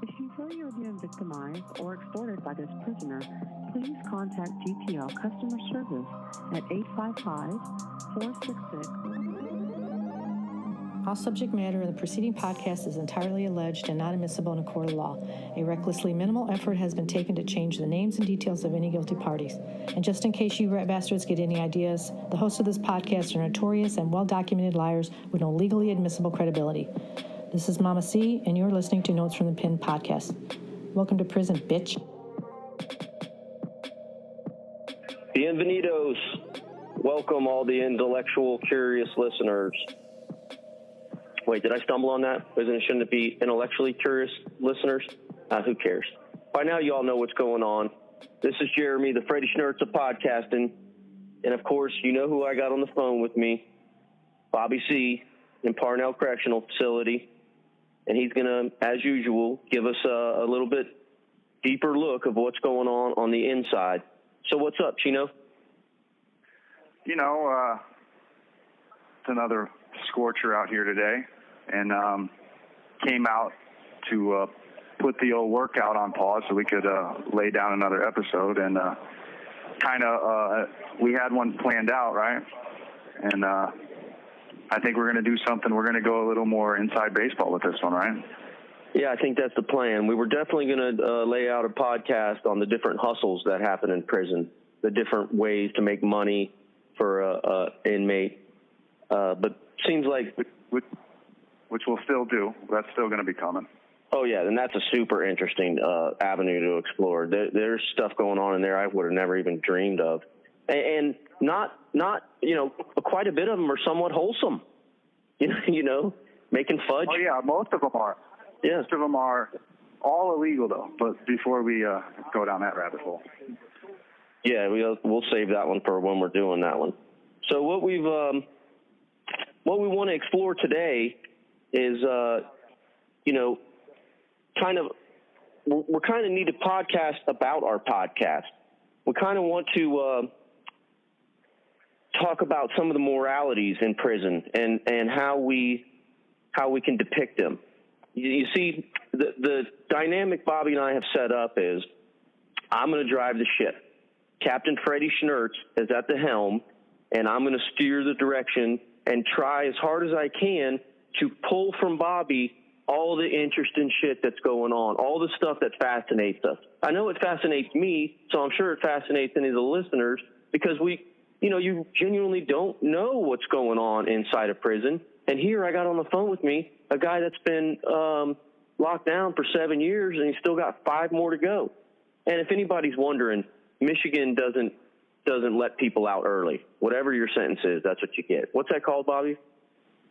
If you feel you are being victimized or extorted by this prisoner, please contact GTL Customer Service at 855-466. All subject matter in the preceding podcast is entirely alleged and not admissible in a court of law. A recklessly minimal effort has been taken to change the names and details of any guilty parties. And just in case you rat bastards get any ideas, the hosts of this podcast are notorious and well-documented liars with no legally admissible credibility. This is Mama C, and you're listening to Notes from the Pen podcast. Welcome to prison, bitch. Bienvenidos. Welcome all the intellectual, curious listeners. Wait, did I stumble on that? Shouldn't it be intellectually curious listeners? Who cares? By now, you all know what's going on. This is Jeremy, the Freddie Schnurz of podcasting. And, of course, you know who I got on the phone with me, Bobby C. in Parnell Correctional Facility. And he's going to, as usual, give us a little bit deeper look of what's going on the inside. So what's up, Chino? It's another scorcher out here today, and came out to put the old workout on pause so we could lay down another episode, and we had one planned out, right? And I think we're going to do something. We're going to go a little more inside baseball with this one, right? Yeah, I think that's the plan. We were definitely going to lay out a podcast on the different hustles that happen in prison, the different ways to make money for an inmate. But seems like... Which we'll still do. That's still going to be coming. Oh, yeah, and that's a super interesting avenue to explore. There's stuff going on in there I would have never even dreamed of. And not quite a bit of them are somewhat wholesome, making fudge. Oh, yeah, most of them are. Yeah. Most of them are all illegal, though. But before we go down that rabbit hole. Yeah, we'll save that one for when we're doing that one. So what we want to explore today is, we're kind of need a podcast about our podcast. We kind of want to talk about some of the moralities in prison and how we can depict them. You see, the dynamic Bobby and I have set up is I'm going to drive the ship. Captain Freddie Schnurz is at the helm, and I'm going to steer the direction and try as hard as I can to pull from Bobby all the interesting shit that's going on, all the stuff that fascinates us. I know it fascinates me, so I'm sure it fascinates any of the listeners, because you genuinely don't know what's going on inside a prison. And here I got on the phone with me a guy that's been locked down for 7 years, and he's still got 5 more to go. And if anybody's wondering, Michigan doesn't let people out early. Whatever your sentence is, that's what you get. What's that called, Bobby?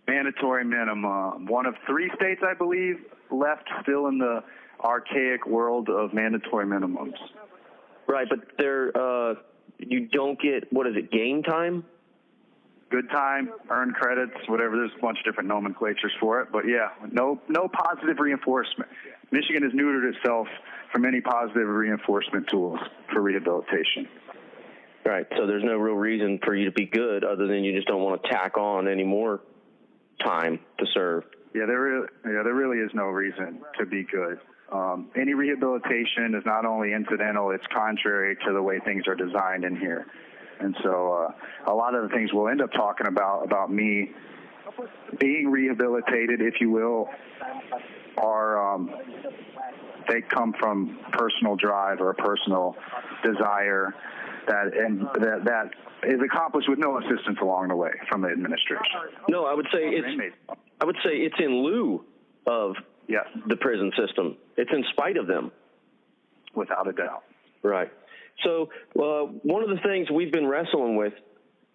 Mandatory minimum. One of 3 states, I believe, left still in the archaic world of mandatory minimums. Right, but you don't get, game time? Good time, earned credits, whatever. There's a bunch of different nomenclatures for it. But, yeah, no positive reinforcement. Michigan has neutered itself from any positive reinforcement tools for rehabilitation. Right, so there's no real reason for you to be good other than you just don't want to tack on any more time to serve. Yeah, there really is no reason to be good. Any rehabilitation is not only incidental, it's contrary to the way things are designed in here. And so a lot of the things we'll end up talking about me being rehabilitated, if you will, are they come from personal drive or personal desire that is accomplished with no assistance along the way from the administration. No, I would say it's in lieu of the prison system. It's in spite of them. Without a doubt. Right. So one of the things we've been wrestling with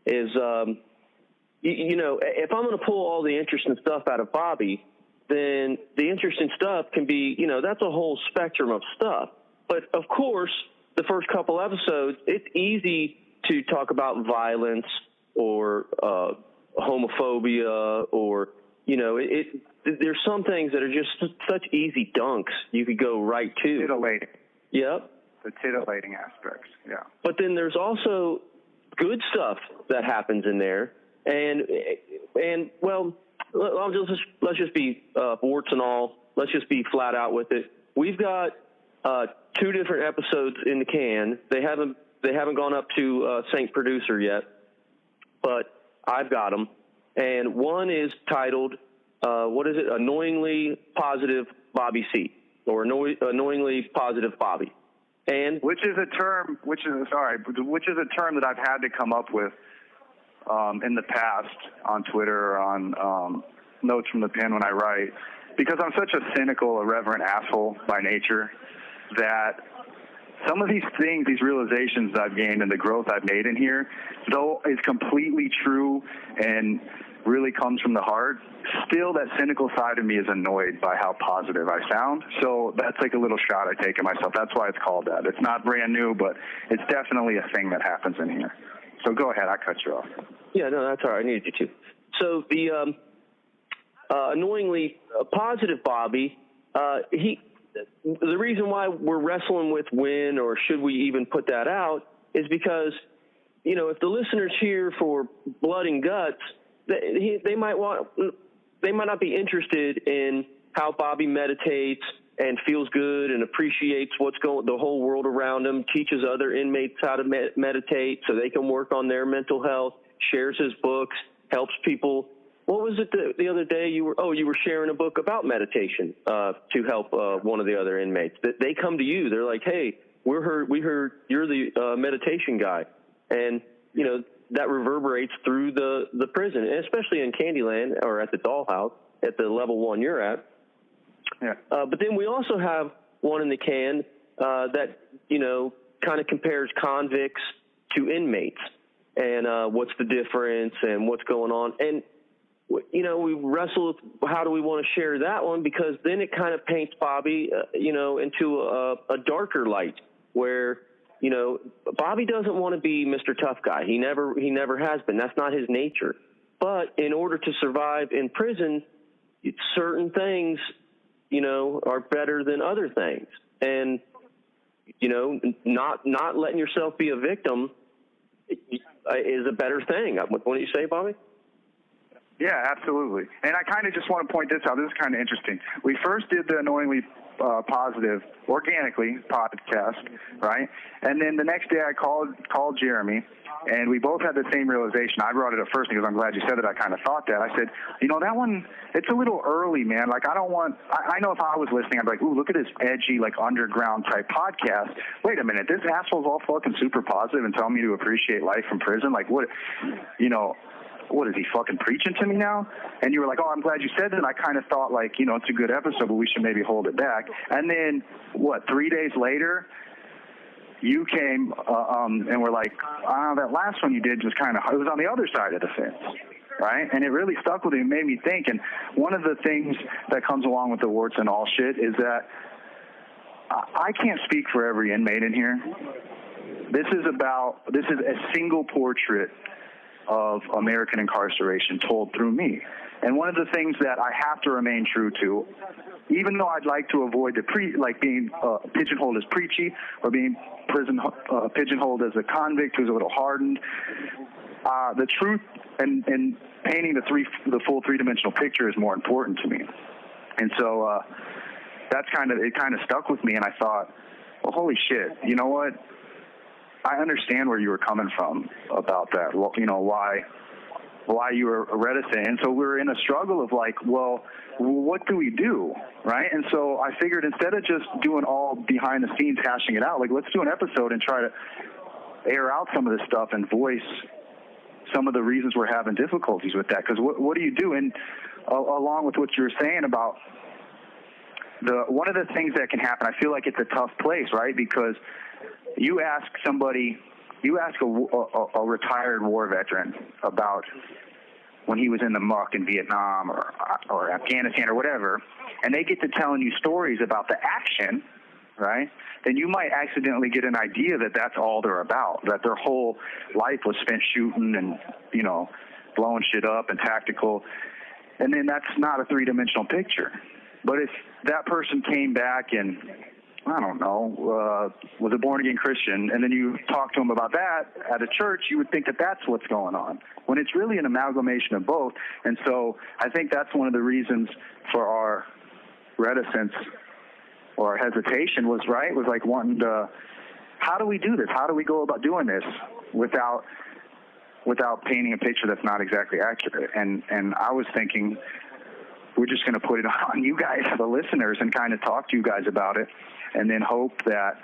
is, if I'm going to pull all the interesting stuff out of Bobby, then the interesting stuff can be, that's a whole spectrum of stuff. But, of course, the first couple episodes, it's easy to talk about violence or homophobia or, there's some things that are just such easy dunks you could go right to. Titillating. Yep. The titillating aspects, yeah. But then there's also good stuff that happens in there. And well, let's just be warts and all. Let's just be flat out with it. we've got 2 different episodes in the can. They haven't gone up to Sync Producer yet, but I've got them. And one is titled, Annoyingly Positive Bobby C, or Annoyingly Positive Bobby. And which is a term that I've had to come up with in the past on Twitter or on notes from the pen when I write, because I'm such a cynical, irreverent asshole by nature that some of these things, these realizations I've gained and the growth I've made in here, though is completely true and really comes from the heart, still that cynical side of me is annoyed by how positive I sound. So that's like a little shot I take at myself. That's why it's called that. It's not brand new, but it's definitely a thing that happens in here. So go ahead. I cut you off. Yeah, no, that's all right. I needed you to. So the annoyingly positive Bobby, the reason why we're wrestling with when or should we even put that out is because, if the listeners here for blood and guts, they might not be interested in how Bobby meditates and feels good and appreciates the whole world around him, teaches other inmates how to meditate so they can work on their mental health, shares his books, helps people. What was it the other day you were sharing a book about meditation to help one of the other inmates? They come to you. They're like, hey, we heard you're the meditation guy. And, that reverberates through the prison, and especially in Candyland or at the Dollhouse at the level 1 you're at. Yeah. But then we also have one in the can that, kind of compares convicts to inmates and what's the difference and what's going on. And, we wrestle with how do we want to share that one, because then it kind of paints Bobby, into a darker light where, Bobby doesn't want to be Mr. Tough Guy. He never has been. That's not his nature. But in order to survive in prison, certain things, are better than other things. And, not letting yourself be a victim is a better thing. What do you say, Bobby? Yeah, absolutely. And I kind of just want to point this out. This is kind of interesting. We first did the Annoyingly Positive organically podcast, right? And then the next day I called Jeremy, and we both had the same realization. I brought it up first because I'm glad you said that. I kind of thought that. I said, that one, it's a little early, man. Like, I know if I was listening, I'd be like, ooh, look at this edgy, like, underground type podcast. Wait a minute, this asshole's all fucking super positive and telling me to appreciate life from prison? Like, what is he fucking preaching to me now? And you were like, oh, I'm glad you said that. And I kind of thought, like, it's a good episode, but we should maybe hold it back. And then, 3 days later, you came and were like, that last one you did was it was on the other side of the fence, right? And it really stuck with me and made me think. And one of the things that comes along with the warts and all shit is that I can't speak for every inmate in here. This is a single portrait of American incarceration told through me. And one of the things that I have to remain true to, even though I'd like to avoid being pigeonholed as preachy or being pigeonholed as a convict who's a little hardened, the truth and painting the full three-dimensional picture is more important to me. And so it kind of stuck with me, and I thought, well, holy shit, you know what? I understand where you were coming from about that, why you were reticent. And so we're in a struggle of like, well, what do we do, right? And so I figured instead of just doing all behind the scenes hashing it out, like, let's do an episode and try to air out some of this stuff and voice some of the reasons we're having difficulties with that. Because what do you do? And along with what you were saying about one of the things that can happen, I feel like it's a tough place, right? Because you ask a retired war veteran about when he was in the muck in Vietnam or Afghanistan or whatever, and they get to telling you stories about the action, right? Then you might accidentally get an idea that that's all they're about, that their whole life was spent shooting and, blowing shit up and tactical. And then that's not a three-dimensional picture. But if that person came back and, I don't know, was a born-again Christian, and then you talk to them about that at a church, you would think that that's what's going on, when it's really an amalgamation of both. And so I think that's one of the reasons for our reticence or our hesitation was like wanting to, how do we do this? How do we go about doing this without painting a picture that's not exactly accurate? And I was thinking, we're just going to put it on you guys, the listeners, and kind of talk to you guys about it, and then hope that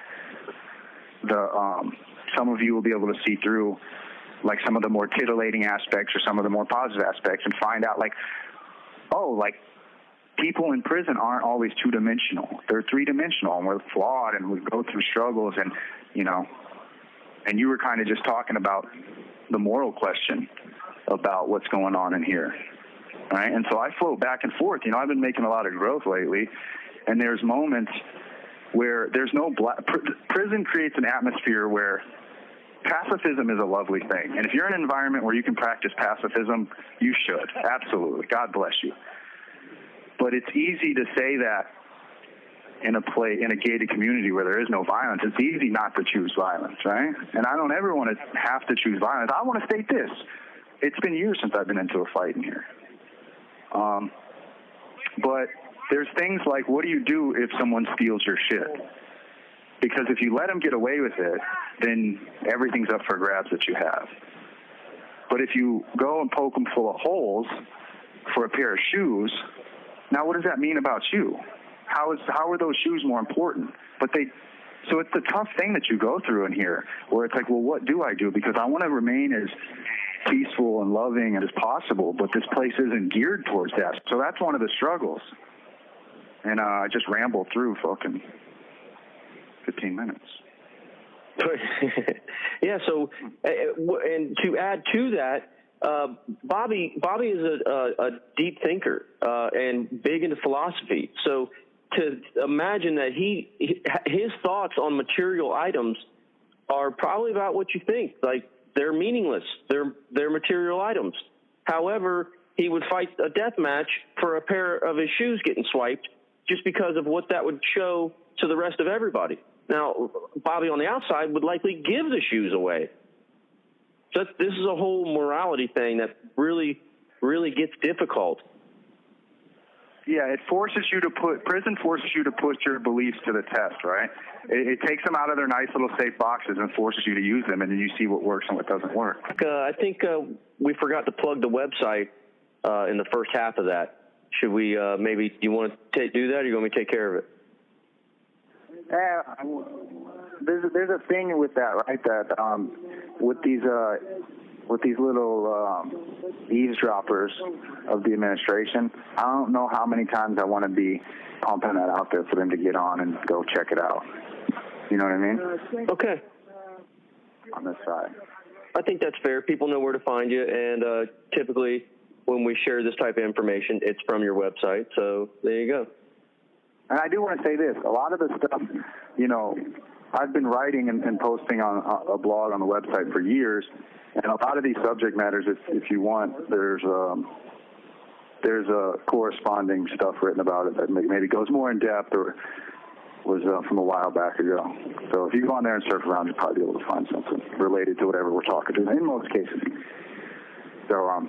some of you will be able to see through like some of the more titillating aspects or some of the more positive aspects and find out like, oh, like people in prison aren't always two-dimensional. They're three-dimensional, and we're flawed, and we go through struggles, and, you know, and you were kind of just talking about the moral question about what's going on in here, right? And so I float back and forth. You know, I've been making a lot of growth lately, and there's moments where there's no prison creates an atmosphere where pacifism is a lovely thing. And if you're in an environment where you can practice pacifism, you should. Absolutely. God bless you. But it's easy to say that in a gated community where there is no violence. It's easy not to choose violence, right? And I don't ever want to have to choose violence. I want to state this. It's been years since I've been into a fight in here. But there's things like, what do you do if someone steals your shit? Because if you let them get away with it, then everything's up for grabs that you have. But if you go and poke them full of holes for a pair of shoes, now what does that mean about you? How are those shoes more important? So it's the tough thing that you go through in here, where it's like, well, what do I do? Because I want to remain as peaceful and loving as possible, but this place isn't geared towards that. So that's one of the struggles. And I just rambled through fucking 15 minutes. Yeah, so, and to add to that, Bobby is a deep thinker and big into philosophy. So to imagine that his thoughts on material items are probably about what you think. Like, they're meaningless. They're material items. However, he would fight a death match for a pair of his shoes getting swiped just because of what that would show to the rest of everybody. Now, Bobby on the outside would likely give the shoes away. So this is a whole morality thing that really, really gets difficult. Yeah, prison forces you to put your beliefs to the test, right? It takes them out of their nice little safe boxes and forces you to use them, and then you see what works and what doesn't work. I think we forgot to plug the website in the first half of that. Should we maybe, do you want to do that, or you want me to take care of it? There's a thing with that, right? That with these little eavesdroppers of the administration, I don't know how many times I want to be pumping that out there for them to get on and go check it out. You know what I mean? Okay. On this side. I think that's fair. People know where to find you, and typically when we share this type of information, it's from your website. So there you go. And I do want to say this. A lot of the stuff, you know, I've been writing and posting on a blog on the website for years, and a lot of these subject matters, if you want, there's a corresponding stuff written about it that maybe goes more in depth or was from a while back ago. So if you go on there and surf around, you'll probably be able to find something related to whatever we're talking to, in most cases. So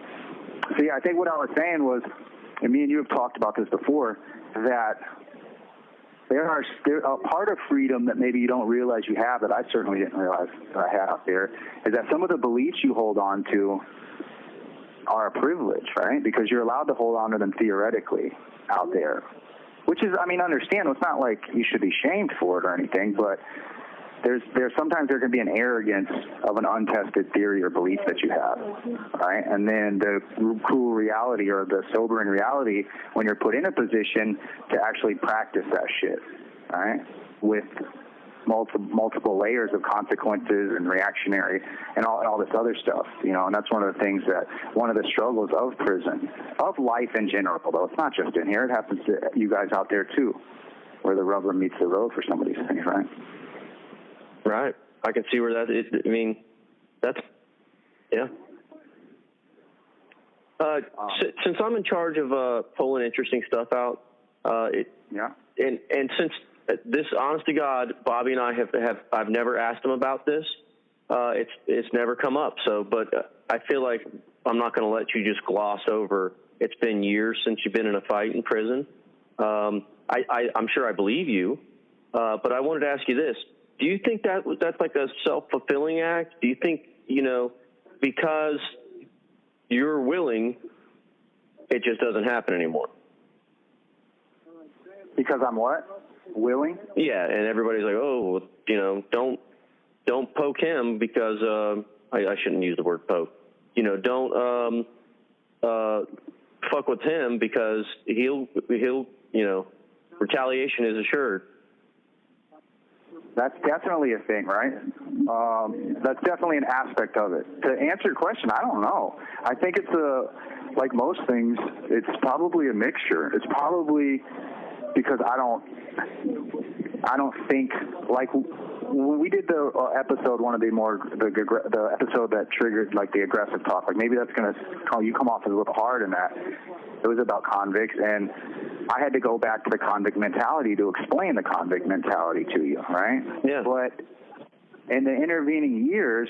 yeah, I think what I was saying was, and me and you have talked about this before, that there are a part of freedom that maybe you don't realize you have, that I certainly didn't realize that I had out there, is that some of the beliefs you hold on to are a privilege, right? Because you're allowed to hold on to them theoretically out there, which is, I mean, understand, it's not like you should be shamed for it or anything, but there's sometimes there can be an arrogance of an untested theory or belief that you have, right? And then the cruel reality or the sobering reality when you're put in a position to actually practice that shit, right? With multiple layers of consequences and reactionary and all this other stuff, you know. And that's one of the things one of the struggles of prison, of life in general, though it's not just in here, it happens to you guys out there too, where the rubber meets the road for some of these things, right? Right. I can see where that is. I mean, that's, yeah. Since I'm in charge of pulling interesting stuff out, yeah. And since this, honest to God, Bobby and I I've never asked him about this. It's never come up. So, but I feel like I'm not going to let you just gloss over. It's been years since you've been in a fight in prison. I'm sure I believe you. But I wanted to ask you this. Do you think that's like a self-fulfilling act? Do you think, because you're willing, it just doesn't happen anymore? Because I'm what? Willing? Yeah, and everybody's like, oh, don't poke him because I shouldn't use the word poke. Don't fuck with him because he'll retaliation is assured. That's definitely a thing, right? That's definitely an aspect of it. To answer your question, I don't know. I think it's like most things, it's probably a mixture. It's probably because I don't think, like when we did the episode, the episode that triggered like the aggressive talk, like maybe that's going to come off as a little hard in that. It was about convicts, and I had to go back to the convict mentality to explain the convict mentality to you, right? Yeah. But in the intervening years,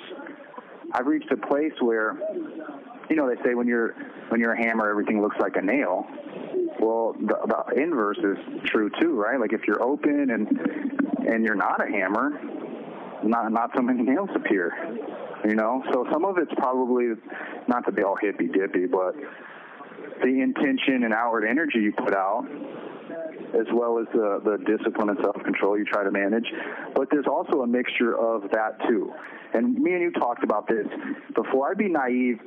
I've reached a place where, they say when you're a hammer, everything looks like a nail. Well, the inverse is true too, right? Like if you're open and you're not a hammer, not so many nails appear, So some of it's probably not to be all hippy dippy, but the intention and outward energy you put out, as well as the discipline and self-control you try to manage. But there's also a mixture of that too. And me and you talked about this before. I'd be naive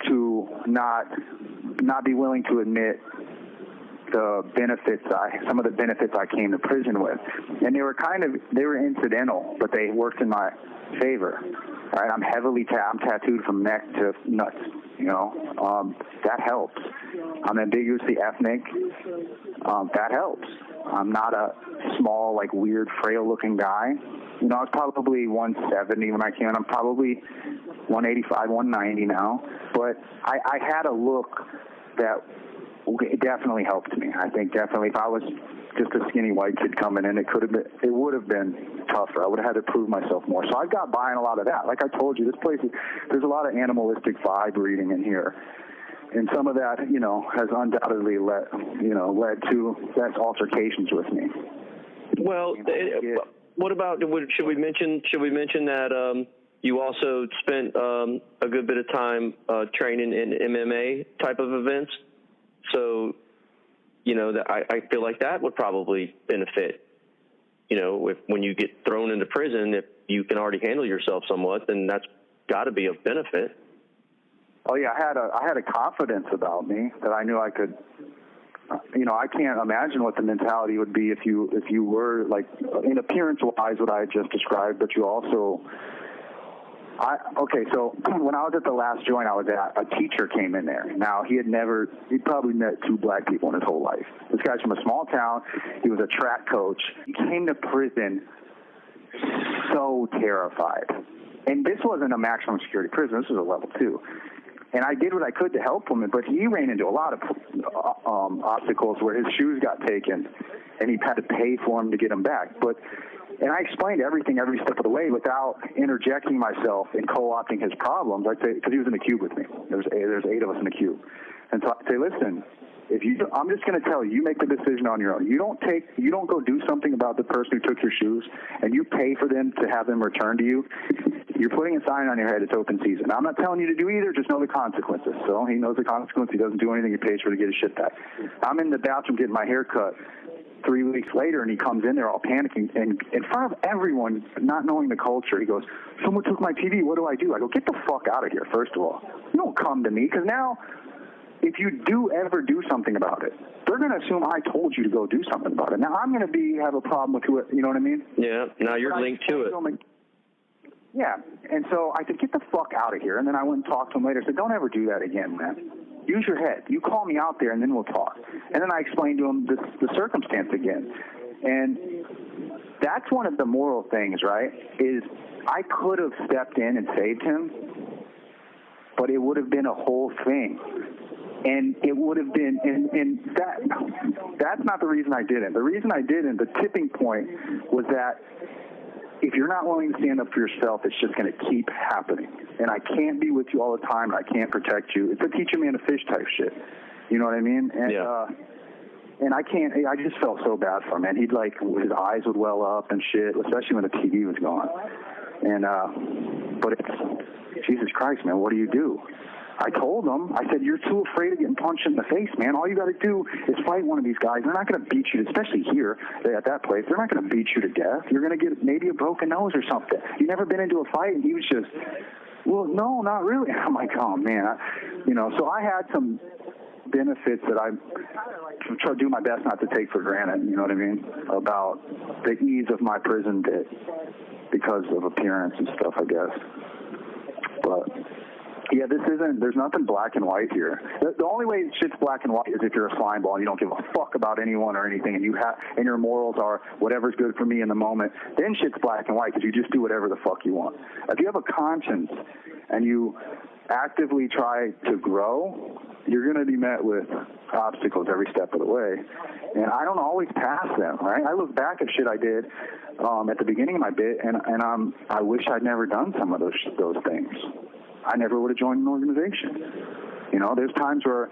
to not be willing to admit some of the benefits I came to prison with. And they were incidental, but they worked in my favor. Right? I'm heavily tattooed from neck to nuts. That helps. I'm ambiguously ethnic. That helps. I'm not a small, like weird, frail-looking guy. I was probably 170 when I came in. I'm probably 185, 190 now. But I had a look that it definitely helped me. I think definitely if I was just a skinny white kid coming in, it would have been tougher. I would have had to prove myself more. So I got buying a lot of that. Like I told you, this place, there's a lot of animalistic vibe reading in here. And some of that, has undoubtedly led to less altercations with me. Well, what about, should we mention that you also spent a good bit of time training in MMA type of events? So, that I feel like that would probably benefit. When you get thrown into prison, if you can already handle yourself somewhat, then that's got to be of benefit. Oh yeah, I had a confidence about me that I knew I could. I can't imagine what the mentality would be if you were like in appearance-wise what I had just described, but you also. So when I was at the last joint I was at, a teacher came in there. Now, he'd probably met 2 black people in his whole life. This guy's from a small town. He was a track coach. He came to prison so terrified. And this wasn't a maximum security prison. This was a level 2. And I did what I could to help him, but he ran into a lot of obstacles where his shoes got taken, and he had to pay for them to get them back. And I explained everything every step of the way without interjecting myself and co-opting his problems. I'd say, because he was in the cube with me. There's 8 of us in the cube. And so I'd say, listen, I'm just going to tell you make the decision on your own. You don't go do something about the person who took your shoes, and you pay for them to have them returned to you. You're putting a sign on your head. It's open season. I'm not telling you to do either. Just know the consequences. So he knows the consequence. He doesn't do anything. He pays for to get his shit back. I'm in the bathroom getting my hair cut 3 weeks later, and he comes in there all panicking, and in front of everyone, not knowing the culture, he goes, someone took my TV. What do? I go, get the fuck out of here, first of all. You don't come to me, because now if you do ever do something about it, they're going to assume I told you to go do something about it. Now I'm going to have a problem with you know what I mean? Yeah, now you're linked to it. Yeah, and so I said, get the fuck out of here. And then I went and talked to him later. I said, don't ever do that again, man. Use your head. You call me out there, and then we'll talk. And then I explained to him the circumstance again. And that's one of the moral things, right, is I could have stepped in and saved him, but it would have been a whole thing. And it would have been, and that's not the reason I didn't. The reason I didn't, the tipping point was that if you're not willing to stand up for yourself, it's just going to keep happening. And I can't be with you all the time, and I can't protect you. It's a teach a man to fish type shit. You know what I mean? And yeah. And I just felt so bad for him, man. He'd like, his eyes would well up and shit, especially when the TV was gone. And, but it's, Jesus Christ, man, what do you do? I told him, I said, you're too afraid of getting punched in the face, man. All you got to do is fight one of these guys. They're not going to beat you, especially here at that place. They're not going to beat you to death. You're going to get maybe a broken nose or something. You never been into a fight? And he was just, well, no, not really. I'm like, oh, man. So I had some benefits that I try to do my best not to take for granted, you know what I mean, about the ease of my prison bit because of appearance and stuff, I guess. But yeah, there's nothing black and white here. The only way shit's black and white is if you're a slime ball and you don't give a fuck about anyone or anything, and and your morals are whatever's good for me in the moment. Then shit's black and white because you just do whatever the fuck you want. If you have a conscience and you actively try to grow, you're going to be met with obstacles every step of the way. And I don't always pass them, right? I look back at shit I did at the beginning of my bit, and I wish I'd never done some of those things. I never would have joined an organization. There's times where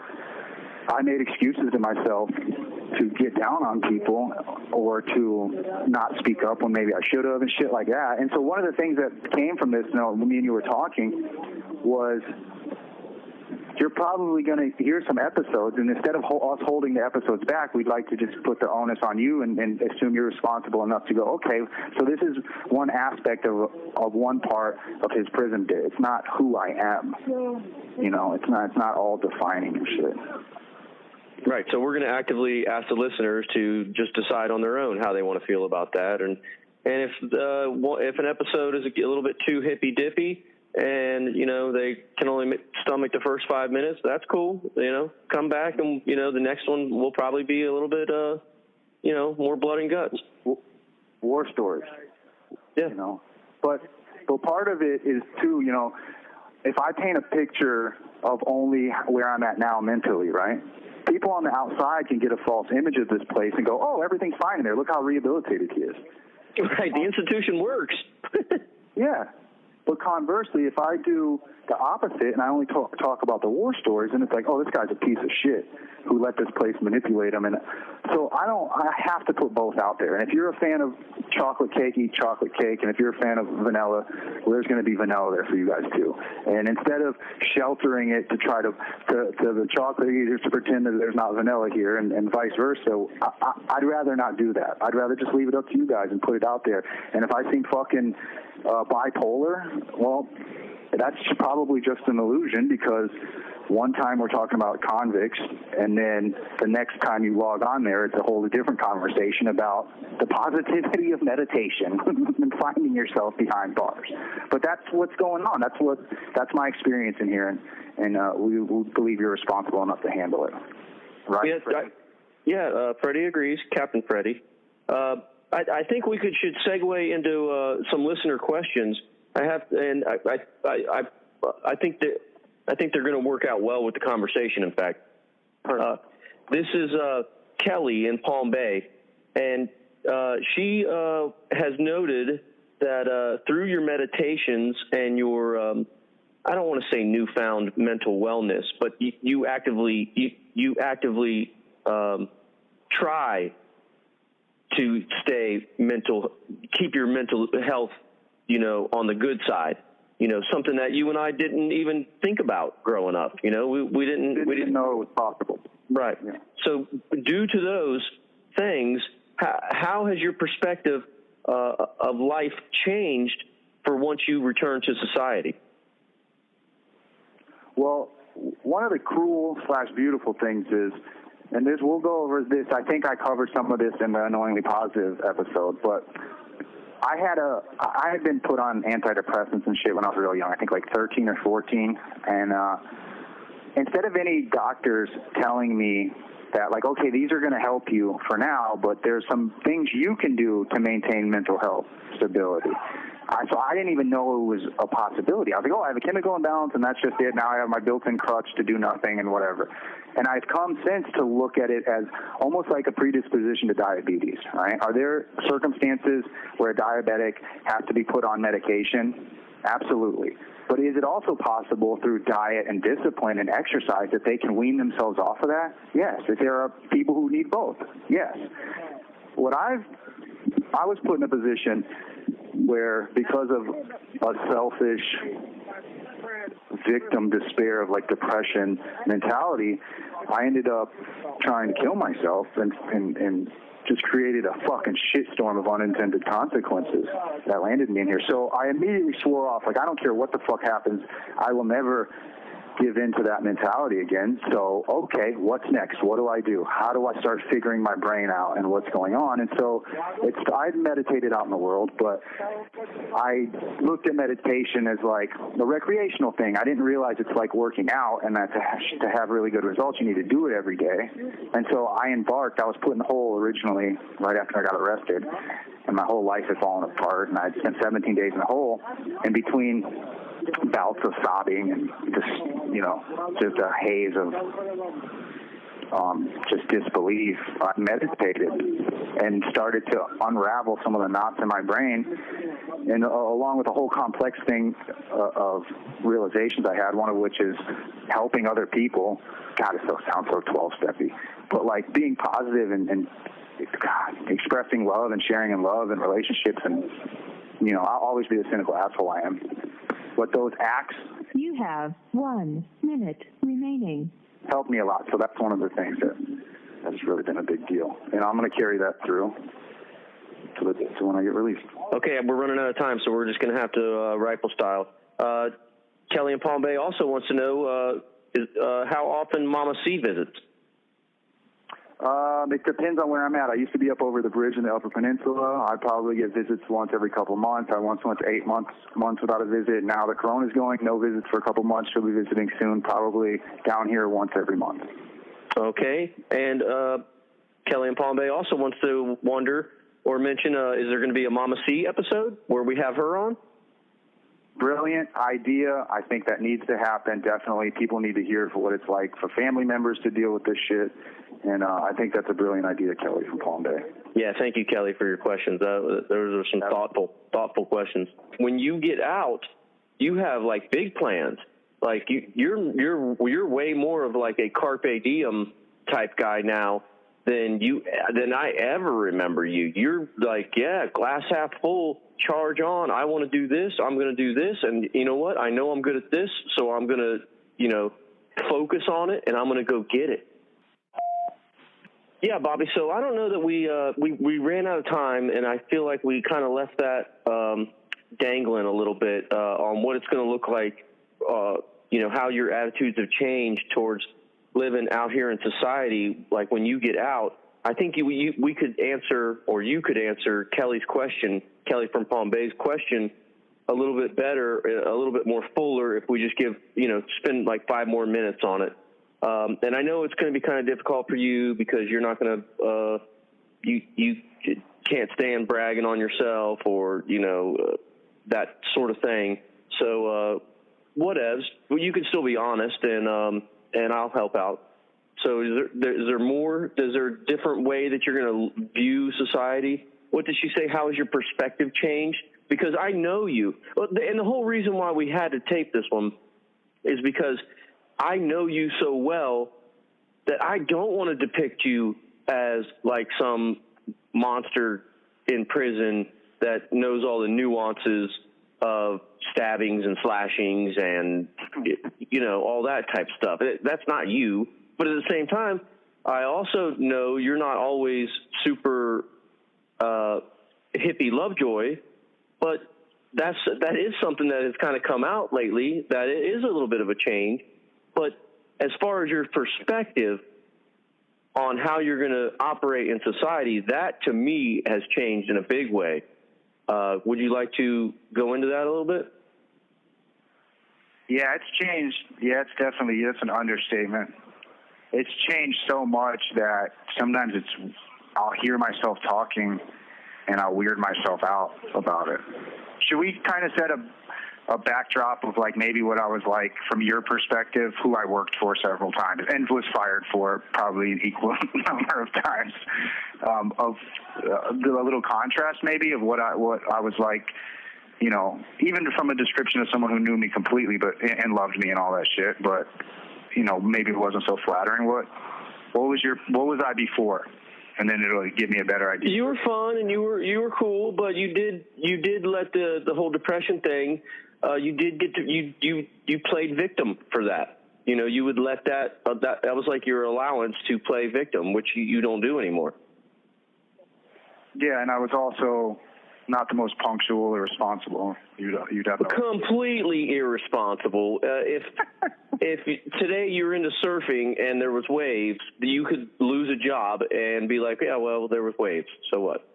I made excuses to myself to get down on people or to not speak up when maybe I should have and shit like that. And so one of the things that came from this, me and you were talking, was you're probably going to hear some episodes, and instead of us holding the episodes back, we'd like to just put the onus on you and assume you're responsible enough to go, okay, so this is one aspect of one part of his prison bit. It's not who I am. It's not all defining and shit. Right. So we're going to actively ask the listeners to just decide on their own how they want to feel about that. And if an episode is a little bit too hippy-dippy, and, they can only stomach the first 5 minutes, that's cool. Come back and, the next one will probably be a little bit, more blood and guts. War stories. Yeah. But part of it is, too, if I paint a picture of only where I'm at now mentally, right, people on the outside can get a false image of this place and go, oh, everything's fine in there. Look how rehabilitated he is. Right. The institution works. Yeah. But conversely, if I do the opposite and I only talk about the war stories, and it's like, oh, this guy's a piece of shit who let this place manipulate him. And so I have to put both out there. And if you're a fan of chocolate cake, eat chocolate cake. And if you're a fan of vanilla, well, there's going to be vanilla there for you guys too. And instead of sheltering it to try to the chocolate eaters to pretend that there's not vanilla here and vice versa, I'd rather not do that. I'd rather just leave it up to you guys and put it out there. And if I seem fucking bipolar, well, that's probably just an illusion, because one time we're talking about convicts, and then the next time you log on there, it's a whole different conversation about the positivity of meditation and finding yourself behind bars. But that's what's going on. That's my experience in here, and we believe you're responsible enough to handle it. Right? Yeah, Freddie agrees. Captain Freddie. I think we should segue into some listener questions. I think they're going to work out well with the conversation. In fact, this is Kelly in Palm Bay, and she has noted that through your meditations and your I don't want to say newfound mental wellness, but you actively try to keep your mental health, on the good side, something that you and I didn't even think about growing up. We didn't know it was possible. Right. Yeah. So due to those things, how has your perspective of life changed for once you return to society? Well, one of the cruel/beautiful things is, and we'll go over this, I think I covered some of this in the Annoyingly Positive episode, but I had been put on antidepressants and shit when I was real young, I think like 13 or 14, and instead of any doctors telling me that, like, okay, these are going to help you for now, but there's some things you can do to maintain mental health stability. So I didn't even know it was a possibility. I was like, oh, I have a chemical imbalance, and that's just it. Now I have my built-in crutch to do nothing and whatever. And I've come since to look at it as almost like a predisposition to diabetes, right? Are there circumstances where a diabetic has to be put on medication? Absolutely. But is it also possible through diet and discipline and exercise that they can wean themselves off of that? Yes. If there are people who need both, yes. I was put in a position where, because of a selfish victim despair of like depression mentality, I ended up trying to kill myself and just created a fucking shitstorm of unintended consequences that landed me in here. So I immediately swore off, like, I don't care what the fuck happens, I will never give into that mentality again. So, okay, what's next? What do I do? How do I start figuring my brain out and what's going on? And so I've meditated out in the world, but I looked at meditation as like a recreational thing. I didn't realize it's like working out, and that to have really good results, you need to do it every day. And so I was put in the hole originally right after I got arrested, and my whole life had fallen apart, and I'd spent 17 days in the hole, and between bouts of sobbing and just a haze of just disbelief, I meditated and started to unravel some of the knots in my brain, and along with a whole complex thing of realizations I had, one of which is helping other people. God, it sounds so 12-steppy, but like being positive and expressing love and sharing in love and relationships, and I'll always be the cynical asshole I am. But those acts... You have 1 minute remaining. Helped me a lot, so that's one of the things that's really been a big deal. And I'm going to carry that through to when I get released. Okay, we're running out of time, so we're just going to have to rifle style. Kelly in Palm Bay also wants to know how often Mama C visits. It depends on where I'm at. I used to be up over the bridge in the Upper Peninsula. I probably get visits once every couple months. I once went to 8 months without a visit. Now the corona's going, no visits for a couple months. She'll be visiting soon, probably down here once every month. Okay. And Kelly in Palm Bay also wants to wonder or mention, is there going to be a Mama C episode where we have her on? Brilliant idea. I think that needs to happen. Definitely. People need to hear for what it's like for family members to deal with this shit. And I think that's a brilliant idea, Kelly from Palm Bay. Yeah, thank you, Kelly, for your questions. Those are some thoughtful questions. When you get out, you have like big plans. Like you're way more of like a carpe diem type guy now than I ever remember you. You're like, yeah, glass half full, charge on. I want to do this. I'm going to do this. And you know what? I know I'm good at this, so I'm going to, focus on it, and I'm going to go get it. Yeah, Bobby, so I don't know that we ran out of time, and I feel like we kind of left that dangling a little bit on what it's going to look like, how your attitudes have changed towards living out here in society, like when you get out. I think we could answer, or you could answer Kelly's question, Kelly from Palm Bay's question, a little bit better, a little bit more fuller if we just spend like 5 more minutes on it. And I know it's going to be kind of difficult for you because you're not going to, you can't stand bragging on yourself or, that sort of thing. So, whatevs. Well, you can still be honest, and I'll help out. So is there more? Is there a different way that you're going to view society? What did she say? How has your perspective changed? Because I know you. And the whole reason why we had to tape this one is because I know you so well that I don't want to depict you as like some monster in prison that knows all the nuances of stabbings and slashings and, all that type of stuff. That's not you. But at the same time, I also know you're not always super hippie lovejoy, but that is something that has kind of come out lately, that it is a little bit of a change. But as far as your perspective on how you're going to operate in society, that to me has changed in a big way. Would you like to go into that a little bit? Yeah, it's changed. Yeah, that's an understatement. It's changed so much that sometimes I'll hear myself talking and I'll weird myself out about it. Should we kind of set a backdrop of like maybe what I was like from your perspective, who I worked for several times and was fired for probably an equal number of times, a little contrast maybe of what I was like even from a description of someone who knew me completely, and loved me and all that shit, but maybe it wasn't so flattering. What was I before? And then it'll give me a better idea. You were fun and you were cool, but you did let the whole depression thing. You did get to you played victim for that. You would let that was like your allowance to play victim, which you don't do anymore. Yeah, and I was also not the most punctual or responsible. You'd have completely irresponsible. If today you were into surfing and there was waves, you could lose a job and be like, yeah, well, there was waves, so what?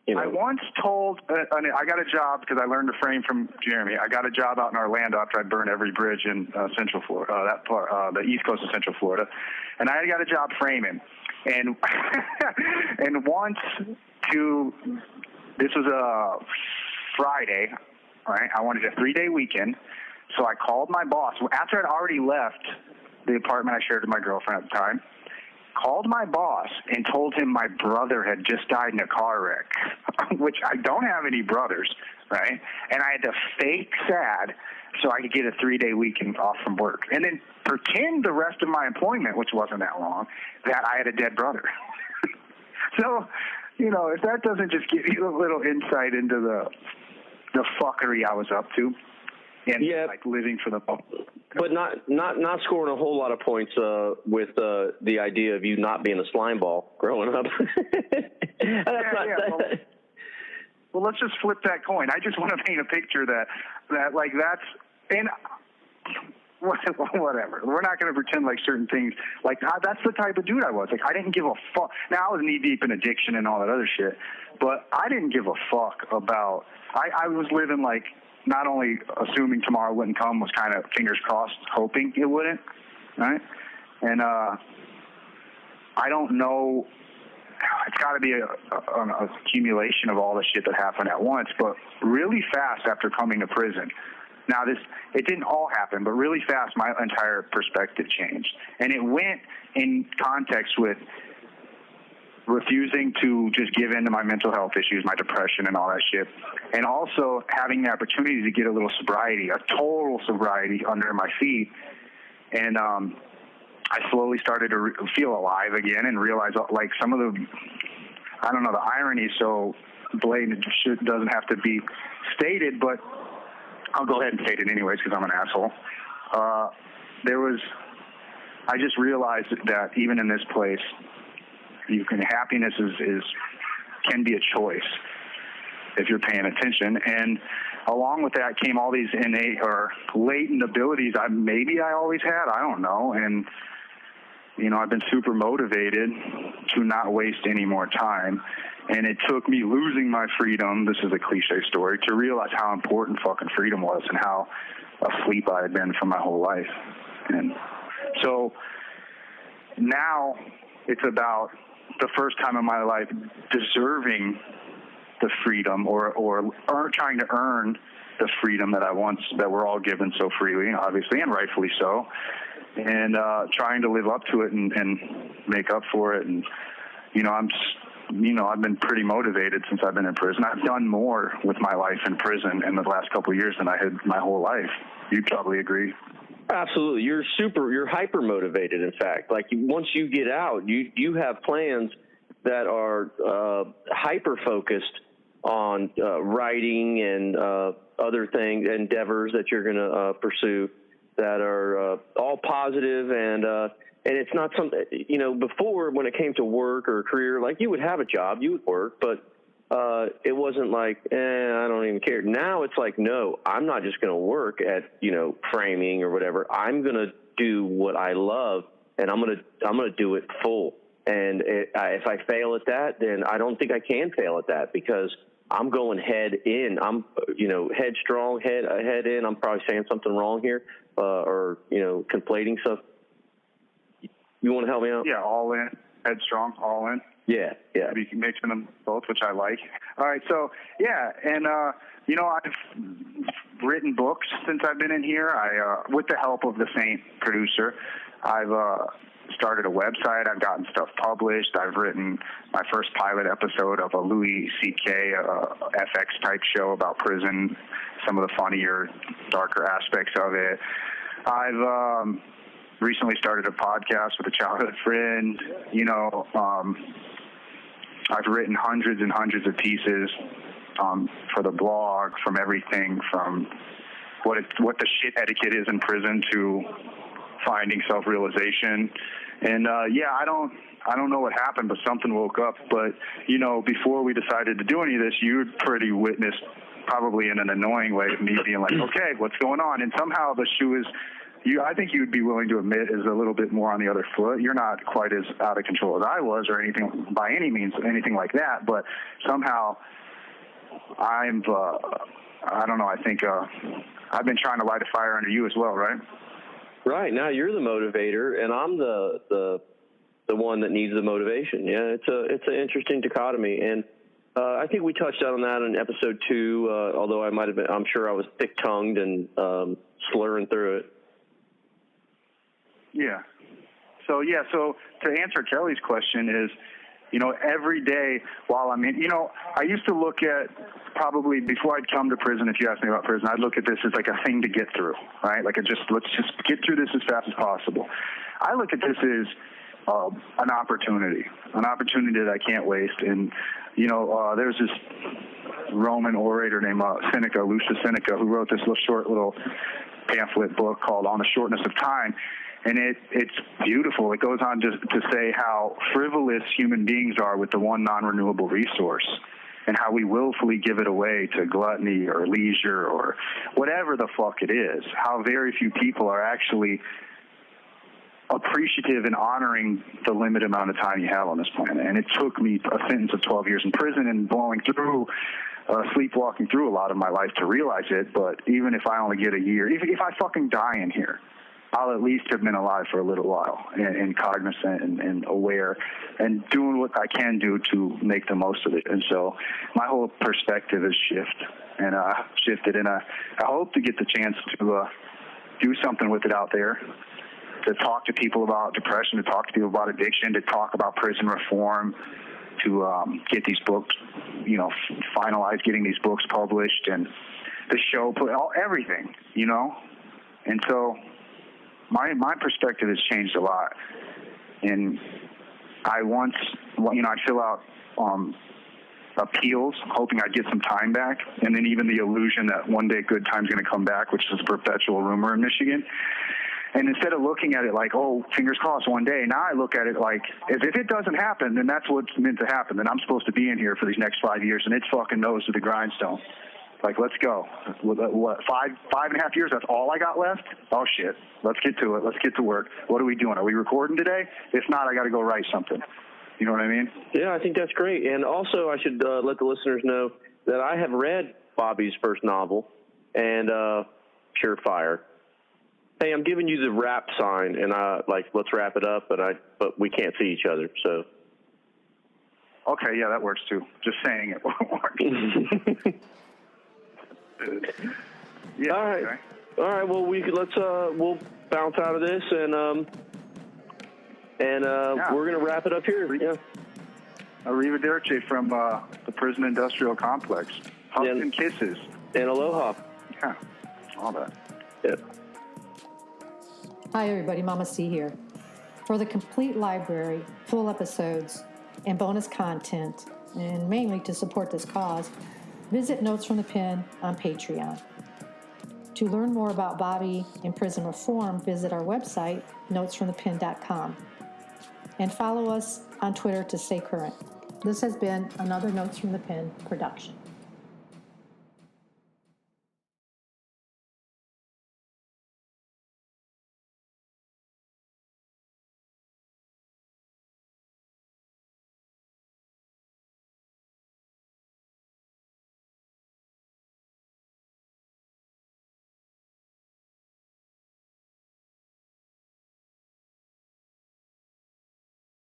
I once told, I got a job because I learned to frame from Jeremy. I got a job out in Orlando after I burned every bridge in Central Florida, that part, the East Coast of Central Florida, and I got a job framing. And once this was a Friday, right? I wanted a 3-day weekend, so I called my boss after I'd already left the apartment I shared with my girlfriend at the time. Called my boss and told him my brother had just died in a car wreck, which I don't have any brothers, right? And I had to fake sad so I could get a 3-day weekend off from work, and then pretend the rest of my employment, which wasn't that long, that I had a dead brother. So, if that doesn't just give you a little insight into the fuckery I was up to, and living for the moment. But not scoring a whole lot of points with the idea of you not being a slime ball growing up. Well, let's just flip that coin. I just want to paint a picture that's and whatever. We're not going to pretend like certain things that's the type of dude I was. I didn't give a fuck. Now I was knee deep in addiction and all that other shit, but I didn't give a fuck about. I was living not only assuming tomorrow wouldn't come, was kind of fingers crossed, hoping it wouldn't, right? And I don't know. It's got to be an accumulation of all the shit that happened at once, but really fast after coming to prison. Now, it didn't all happen, but really fast, my entire perspective changed. And it went in context with refusing to just give in to my mental health issues, my depression and all that shit, and also having the opportunity to get a little sobriety, a total sobriety under my feet. And I slowly started to feel alive again and realize, some of the, the irony is so blatant, it doesn't have to be stated, but I'll go ahead and state it anyways because I'm an asshole. I just realized that even in this place, happiness can be a choice if you're paying attention. And along with that came all these innate or latent abilities I always had. I don't know. And, I've been super motivated to not waste any more time. And it took me losing my freedom, this is a cliche story, to realize how important fucking freedom was and how asleep I had been for my whole life. And so now it's about the first time in my life deserving the freedom or trying to earn the freedom that we're all given so freely, obviously, and rightfully so, and trying to live up to it and make up for it. And, I've been pretty motivated since I've been in prison. I've done more with my life in prison in the last couple of years than I had my whole life. You'd probably agree. Absolutely. You're hyper motivated. In fact, once you get out, you have plans that are hyper focused on writing and other things, endeavors that you're going to pursue that are all positive. And it's not something, before when it came to work or career, you would have a job, you would work, but it wasn't I don't even care. Now it's no, I'm not just going to work at, framing or whatever. I'm going to do what I love, and I'm going to do it full. And if I fail at that, then I don't think I can fail at that because I'm going head in. I'm, headstrong, head in. I'm probably saying something wrong here or, conflating stuff. You want to help me out? Yeah, all in, headstrong, all in. Yeah. You can mix them both, which I like. All right, so, yeah, and, I've written books since I've been in here. With the help of the Saint producer, I've started a website. I've gotten stuff published. I've written my first pilot episode of a Louis C.K. FX type show about prison, some of the funnier, darker aspects of it. I've recently started a podcast with a childhood friend. I've written hundreds and hundreds of pieces for the blog, from everything from what the shit etiquette is in prison to finding self-realization. And I don't know what happened, but something woke up. But before we decided to do any of this, you'd pretty witnessed, probably in an annoying way, me being like, okay, what's going on? And somehow the shoe is, I think you'd be willing to admit, is a little bit more on the other foot. You're not quite as out of control as I was, or anything by any means, anything like that. But somehow I don't know. I think I've been trying to light a fire under you as well, right? Right. Now you're the motivator, and I'm the one that needs the motivation. Yeah, it's an interesting dichotomy, and I think we touched on that in episode 2. Although I'm sure I was thick-tongued and slurring through it. Yeah. So to answer Kelly's question is, every day while I'm in, I used to look at, probably before I'd come to prison, if you ask me about prison, I'd look at this as like a thing to get through, right? Like let's just get through this as fast as possible. I look at this as an opportunity that I can't waste. And, there's this Roman orator named Lucius Seneca, who wrote this short little pamphlet book called On the Shortness of Time. And it's beautiful. It goes on to say how frivolous human beings are with the one non-renewable resource, and how we willfully give it away to gluttony or leisure or whatever the fuck it is. How very few people are actually appreciative and honoring the limited amount of time you have on this planet. And it took me a sentence of 12 years in prison and sleepwalking through a lot of my life to realize it. But even if I only get a year, if I fucking die in here, I'll at least have been alive for a little while and cognizant and aware and doing what I can do to make the most of it. And so my whole perspective has shifted, and I hope to get the chance to do something with it out there, to talk to people about depression, to talk to people about addiction, to talk about prison reform, to get these books, finalize getting these books published, and the show, everything, And so my perspective has changed a lot. And I'd fill out appeals, hoping I'd get some time back, and then even the illusion that one day good time's going to come back, which is a perpetual rumor in Michigan. And instead of looking at it like, oh, fingers crossed one day, now I look at it like, if it doesn't happen, then that's what's meant to happen. Then I'm supposed to be in here for these next 5 years, and it's fucking nose to the grindstone. Like, let's go. What, 5.5 years, that's all I got left? Oh, shit. Let's get to it. Let's get to work. What are we doing? Are we recording today? If not, I got to go write something. You know what I mean? Yeah, I think that's great. And also, I should let the listeners know that I have read Bobby's first novel, and Surefire. Hey, I'm giving you the wrap sign, and let's wrap it up, but we can't see each other, so. Okay, yeah, that works too. Just saying it won't work. Yeah. All right. Okay. All right. Well, we'll bounce out of this, and we're gonna wrap it up here. Yeah. Arrivederci from the prison industrial complex. Hugs and kisses. And aloha. Yeah. All that. Yeah. Hi, everybody. Mama C here. For the complete library, full episodes, and bonus content, and mainly to support this cause, visit Notes from the Pen on Patreon. To learn more about Bobby and prison reform, visit our website, notesfromthepen.com. And follow us on Twitter to stay current. This has been another Notes from the Pen production.